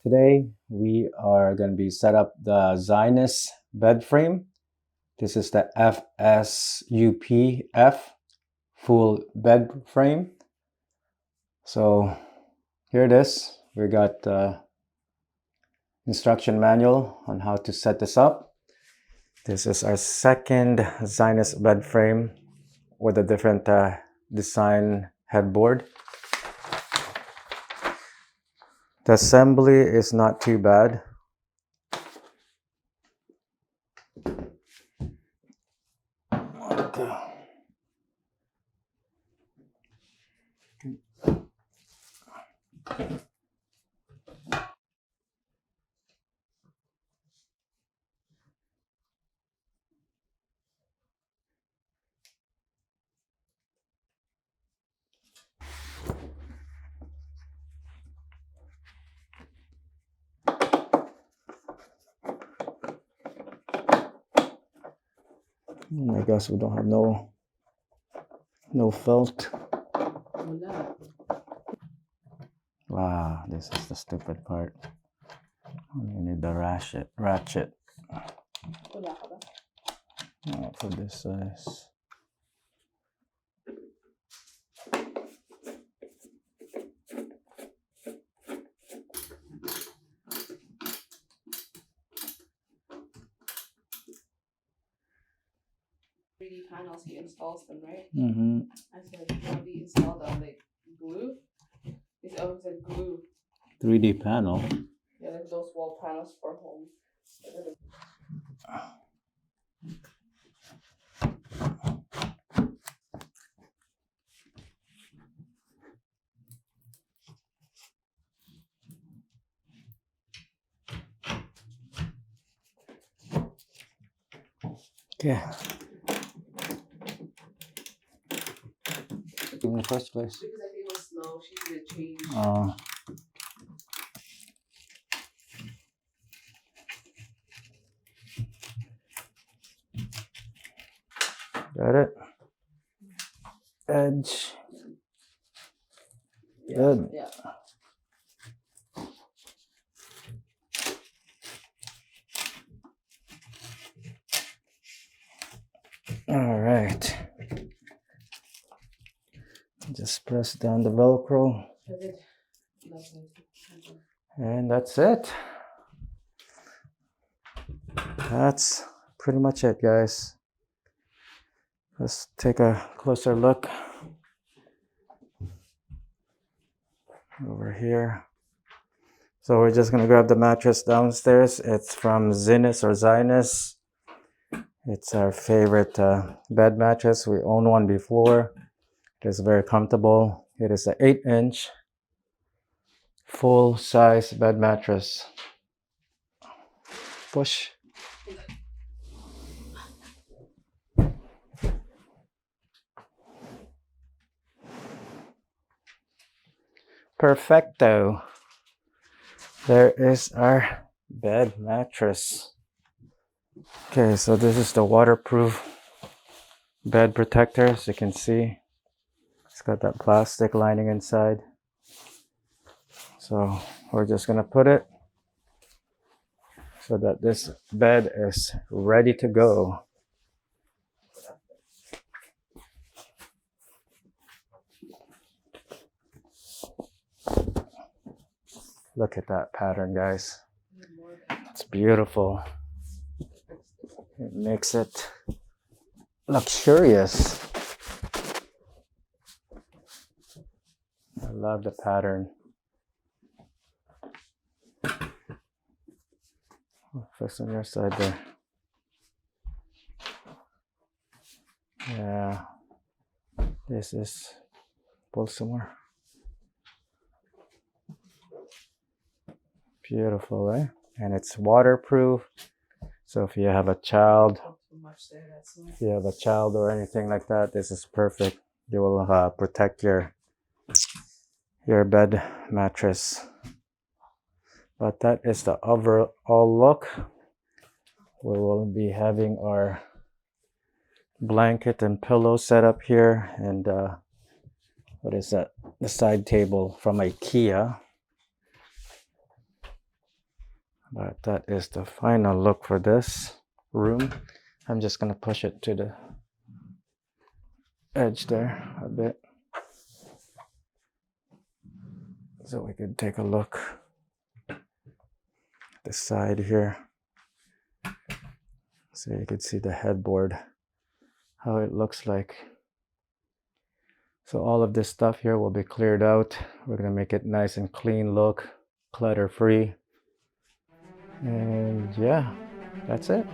Today we are going to be set up the ZINUS bed frame. This is the FSUPF full bed frame. So here it is. We got the instruction manual on how to set this up. This is our second ZINUS bed frame with a different design headboard. The assembly is not too bad. Okay. I guess we don't have no felt. Wow, this is the stupid part. You need the ratchet. For this size. Panels, he installs them, right? Mm-hmm. I said, how do you install them? Like glue? It's always like glue. 3D panel. Yeah, like those wall panels for home. Okay. In the first place. Because I think it was slow, she did change. Got it. Edge. Yeah, Good. Yeah. All right. Just press down the Velcro. And that's it. That's pretty much it, guys. Let's take a closer look over here. So we're just gonna grab the mattress downstairs. It's from ZINUS. It's our favorite bed mattress. We owned one before. It is very comfortable. It is an 8-inch full-size bed mattress. Push. Perfecto. There is our bed mattress. Okay, so this is the waterproof bed protector. As you can see, it's got that plastic lining inside. So we're just gonna put it so that this bed is ready to go. Look at that pattern, guys. It's beautiful. It makes it luxurious. I love the pattern. Fix on your side there. Yeah. This is pull some more. Beautiful, eh? And it's waterproof. So if you have a child, or anything like that, this is perfect. You will protect your bed mattress. But that is the overall look. We will be having our blanket and pillow set up here, and what is that? The side table from IKEA. But that is the final look for this room. I'm just gonna push it to the edge there a bit so we could take a look at the side here. So you can see the headboard, how it looks like. So all of this stuff here will be cleared out. We're gonna make it nice and clean look, clutter free. And yeah, that's it.